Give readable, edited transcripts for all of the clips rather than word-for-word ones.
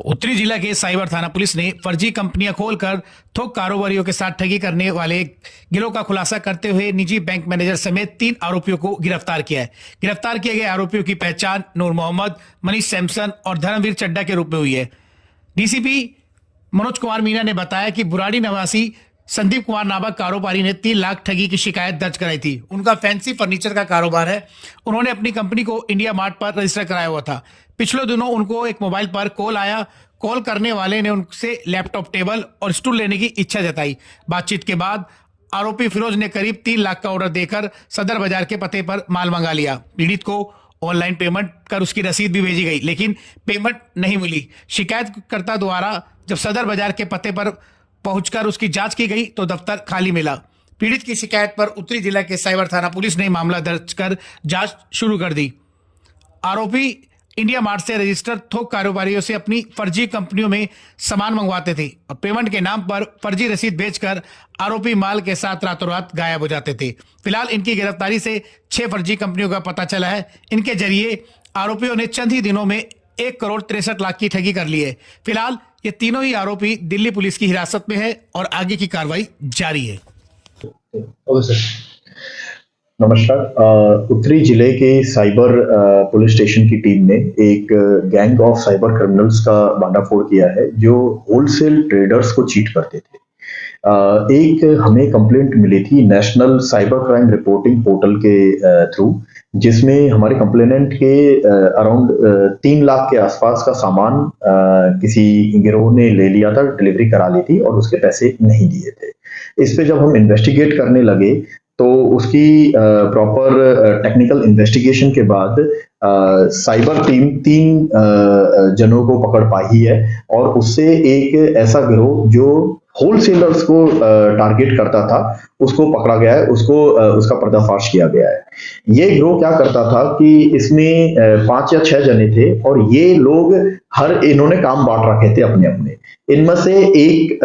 उत्तरी जिला के साइबर थाना पुलिस ने फर्जी कंपनियां खोलकर थोक कारोबारियों के साथ ठगी करने वाले गिरोह का खुलासा करते हुए निजी बैंक मैनेजर समेत 3 आरोपियों को गिरफ्तार किया है। गिरफ्तार किए गए आरोपियों की पहचान नूर मोहम्मद, मनीष सैमसन और धर्मवीर चड्डा के रूप में हुई है। डीसीपी मनोज कुमार मीना ने बताया कि बुराड़ी निवासी संदीप कुमार नामक कारोबारी ने 3 लाख ठगी की शिकायत दर्ज कराई थी। उनका फैंसी फर्नीचर का कारोबार है। उन्होंने अपनी कंपनी को इंडिया मार्ट पर रजिस्टर कराया हुआ था। पिछले दिनों उनको एक मोबाइल पर कॉल आया। कॉल करने वाले ने उनसे लैपटॉप, टेबल और स्टूल लेने की इच्छा जताई। बातचीत के बाद आरोपी फिरोज ने करीब 3 लाख का ऑर्डर देकर सदर बाजार के पते पर माल मंगा लिया। पीड़ित को ऑनलाइन पेमेंट कर उसकी रसीद भी भेजी गई, लेकिन पेमेंट नहीं मिली। शिकायतकर्ता द्वारा जब सदर बाजार के पते पर पहुंचकर उसकी जांच की गई तो दफ्तर खाली मिला। पीड़ित की शिकायत पर उत्तरी जिला के साइबर थाना पुलिस ने मामला दर्ज कर जांच शुरू कर दी। आरोपी इंडिया मार्ट से रजिस्टर्ड थोक कारोबारियों से अपनी फर्जी कंपनियों में सामान मंगवाते थे और पेमेंट के नाम पर फर्जी रसीद बेचकर आरोपी माल के साथ रातों रात गायब हो जाते थे। फिलहाल इनकी गिरफ्तारी से 6 फर्जी कंपनियों का पता चला है। इनके जरिए आरोपियों ने चंद ही दिनों में 1 करोड़ 63 लाख की ठगी कर ली है। फिलहाल ये तीनों ही आरोपी दिल्ली पुलिस की हिरासत में है और आगे की कार्रवाई जारी है। नमस्कार। उत्तरी जिले के साइबर पुलिस स्टेशन की टीम ने एक गैंग ऑफ साइबर क्रिमिनल्स का भांडाफोड़ किया है जो होलसेल ट्रेडर्स को चीट करते थे। एक हमें कंप्लेंट मिली थी national cyber crime reporting portal के थ्रू, जिसमें हमारे कंप्लेनेंट के अराउंड 3 लाख के आसपास का सामान किसी गिरोह ने ले लिया था, डिलीवरी करा ली थी और उसके पैसे नहीं दिए थे। इस पे जब हम इन्वेस्टिगेट करने लगे तो उसकी प्रॉपर टेक्निकल इन्वेस्टिगेशन के बाद साइबर टीम 3 जनों को पकड़ पाई है और उससे एक ऐसा गिरोह जो होलसेलर्स को टारगेट करता था उसको पकड़ा गया है, उसका पर्दाफाश किया गया है। ये गिरोह क्या करता था कि इसमें 5 या 6 जने थे और ये लोग इन्होंने काम बांट रखे थे अपने अपने। इनमें से एक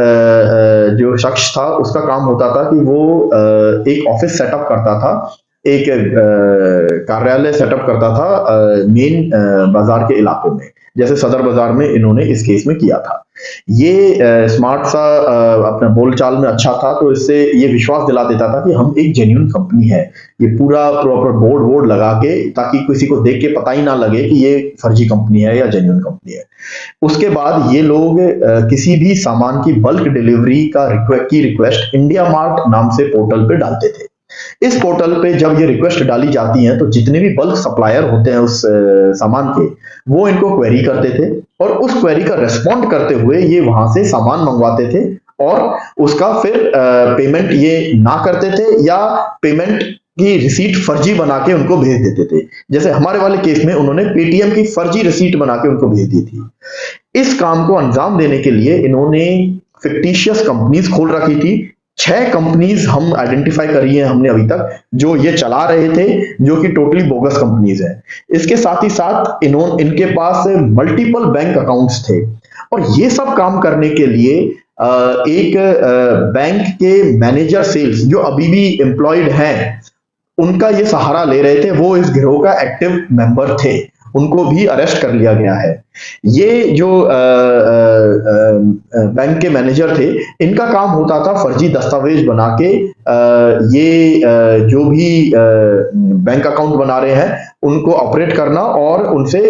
जो शख्स था उसका काम होता था कि वो एक ऑफिस सेटअप करता था, एक कार्यालय सेटअप करता था मेन बाजार के इलाकों में, जैसे सदर बाजार में इन्होंने इस केस में किया था। ये स्मार्ट सा अपना बोलचाल में अच्छा था, तो इससे ये विश्वास दिला देता था कि हम एक जेन्युइन कंपनी है। ये पूरा प्रॉपर बोर्ड लगा के, ताकि किसी को देख के पता ही ना लगे कि ये फर्जी कंपनी है या जेन्युइन कंपनी है। उसके बाद ये लोग किसी भी सामान की बल्क डिलीवरी की रिक्वेस्ट इंडिया मार्ट नाम से पोर्टल पे डालते थे। इस पोर्टल पे जब ये रिक्वेस्ट डाली जाती है तो जितने भी बल्क सप्लायर होते हैं उस सामान के, वो इनको क्वेरी करते थे और उस क्वेरी का रिस्पॉन्ड करते हुए ये वहां से सामान मंगवाते थे और उसका फिर पेमेंट ये ना करते थे या पेमेंट की रिसीट फर्जी बना के उनको भेज देते थे। जैसे हमारे वाले केस में उन्होंने पेटीएम की फर्जी रिसीट बना के उनको भेज दी थी। इस काम को अंजाम देने के लिए इन्होंने फिक्टिशियस कंपनीज खोल रखी थी। 6 कंपनीज हम आइडेंटिफाई करी है हमने अभी तक, जो ये चला रहे थे, जो कि टोटली बोगस कंपनीज है। इसके साथ ही साथ इनके पास मल्टीपल बैंक अकाउंट्स थे और ये सब काम करने के लिए एक बैंक के मैनेजर सेल्स जो अभी भी एम्प्लॉयड हैं, उनका ये सहारा ले रहे थे। वो इस गिरोह का एक्टिव मेंबर थे, उनको भी अरेस्ट कर लिया गया है। ये जो बैंक के मैनेजर थे, इनका काम होता था फर्जी दस्तावेज बना के जो भी बैंक अकाउंट बना रहे हैं उनको ऑपरेट करना और उनसे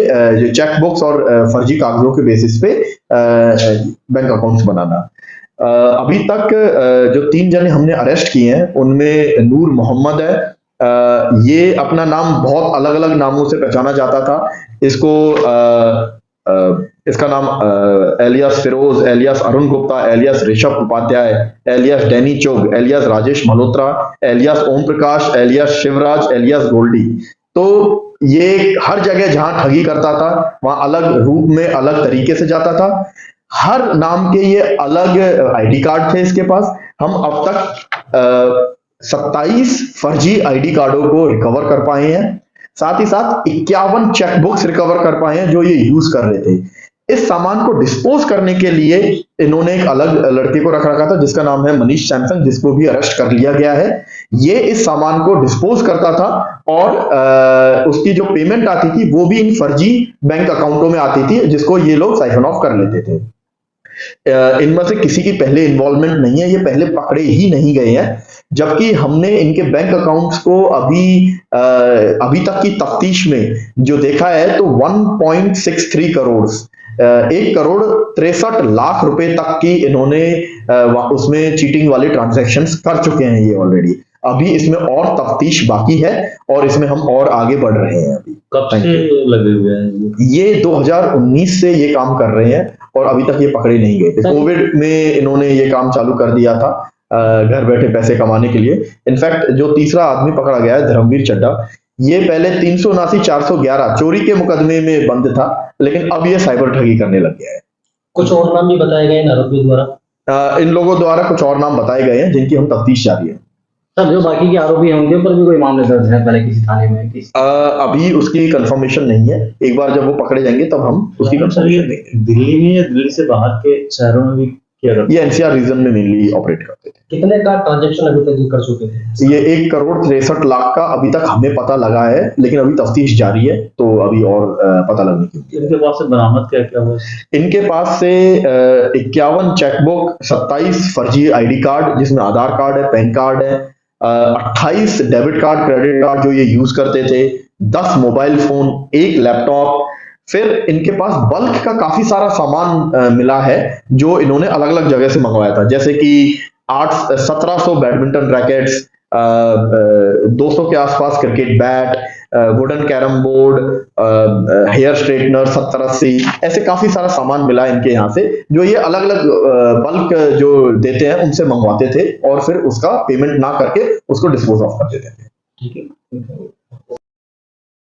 चेकबुक्स और फर्जी कागजों के बेसिस पे बैंक अकाउंट्स बनाना। अभी तक जो 3 जने हमने अरेस्ट किए हैं उनमें नूर मोहम्मद है। ये अपना नाम बहुत अलग अलग नामों से पहचाना जाता था। इसका नाम alias Firoz, alias Arun Gupta, alias Rishabh Upadhyay, alias Danny Chog, alias Rajesh Malhotra, alias Om Prakash, alias Shivraj, alias Goldie. तो ये हर जगह जहां ठगी करता था वहां अलग रूप में अलग तरीके से जाता था। हर नाम के ये अलग आईडी कार्ड थे इसके पास। हम अब तक 27 फर्जी आईडी कार्डों को रिकवर कर पाए हैं। साथ ही साथ 51 चेकबुक्स रिकवर कर पाए हैं जो ये यूज कर रहे थे। इस सामान को डिस्पोज करने के लिए इन्होंने एक अलग लड़के को रखा था जिसका नाम है मनीष सैमसन, जिसको भी अरेस्ट कर लिया गया है। ये इस सामान को डिस्पोज करता था और उसकी जो पेमेंट आती थी वो भी इन फर्जी बैंक अकाउंटों में आती थी, जिसको ये लोग साइफन ऑफ कर लेते थे। इनमें से किसी की पहले इन्वॉल्वमेंट नहीं है, ये पहले पकड़े ही नहीं गए हैं, जबकि हमने इनके बैंक अकाउंट्स को अभी तक की तफ्तीश में जो देखा है तो 1.63 करोड़ 1,63,00,000 रुपए तक की इन्होंने उसमें चीटिंग वाले ट्रांजैक्शंस कर चुके हैं ये ऑलरेडी। अभी इसमें और तफ्तीश बाकी है और इसमें हम और आगे बढ़ रहे हैं। अभी कब से लगे हुए हैं ये 2019 से ये काम कर रहे हैं और अभी तक ये पकड़े नहीं गए थे। कोविड में इन्होंने ये काम चालू कर दिया था घर बैठे पैसे कमाने के लिए। इनफैक्ट जो तीसरा आदमी पकड़ा गया है धर्मवीर चड्ढा, ये पहले 379 411 चोरी के मुकदमे में बंद था, लेकिन अब ये साइबर ठगी करने लग गया है। कुछ और नाम भी बताए गए इन आरोपियों द्वारा? इन लोगों द्वारा कुछ और नाम बताए गए हैं जिनकी हम तफ्तीश जारी है। सर, जो बाकी के आरोपी हैं उनके ऊपर भी कोई मामले दर्ज है पहले किसी थाने में? अभी उसकी कंफर्मेशन नहीं है, एक बार जब वो पकड़े जाएंगे तब हम उसकी कंफर्मेशन देंगे। दिल्ली में या दिल्ली से बाहर के शहरों में भी किया करते? ये एनसीआर रीजन में मेनली ऑपरेट करते थे। कितने का ट्रांजैक्शन अभी तक कर चुके थे? ये 1,63,00,000 का अभी तक हमें पता लगा है, लेकिन अभी तफ्तीश जारी है तो अभी और पता लगने की। इनके पास से बरामद क्या क्या हुआ? इनके पास से 51 चेकबुक, 27 फर्जी आईडी कार्ड जिसमें आधार कार्ड है, पैन कार्ड है, 28 डेबिट कार्ड, क्रेडिट कार्ड जो ये यूज करते थे, 10 मोबाइल फोन, 1 लैपटॉप। फिर इनके पास बल्क का काफी सारा सामान मिला है जो इन्होंने अलग अलग जगह से मंगवाया था, जैसे कि 1700 बैडमिंटन रैकेट्स, 200 के आसपास cricket bat, wooden carrom board, hair straightener 70-80, ऐसे काफी सारा सामान मिला इनके यहाँ से जो ये अलग अलग बल्क जो देते हैं उनसे मंगवाते थे और फिर उसका पेमेंट ना करके उसको डिस्पोज ऑफ कर देते थे। ठीक है।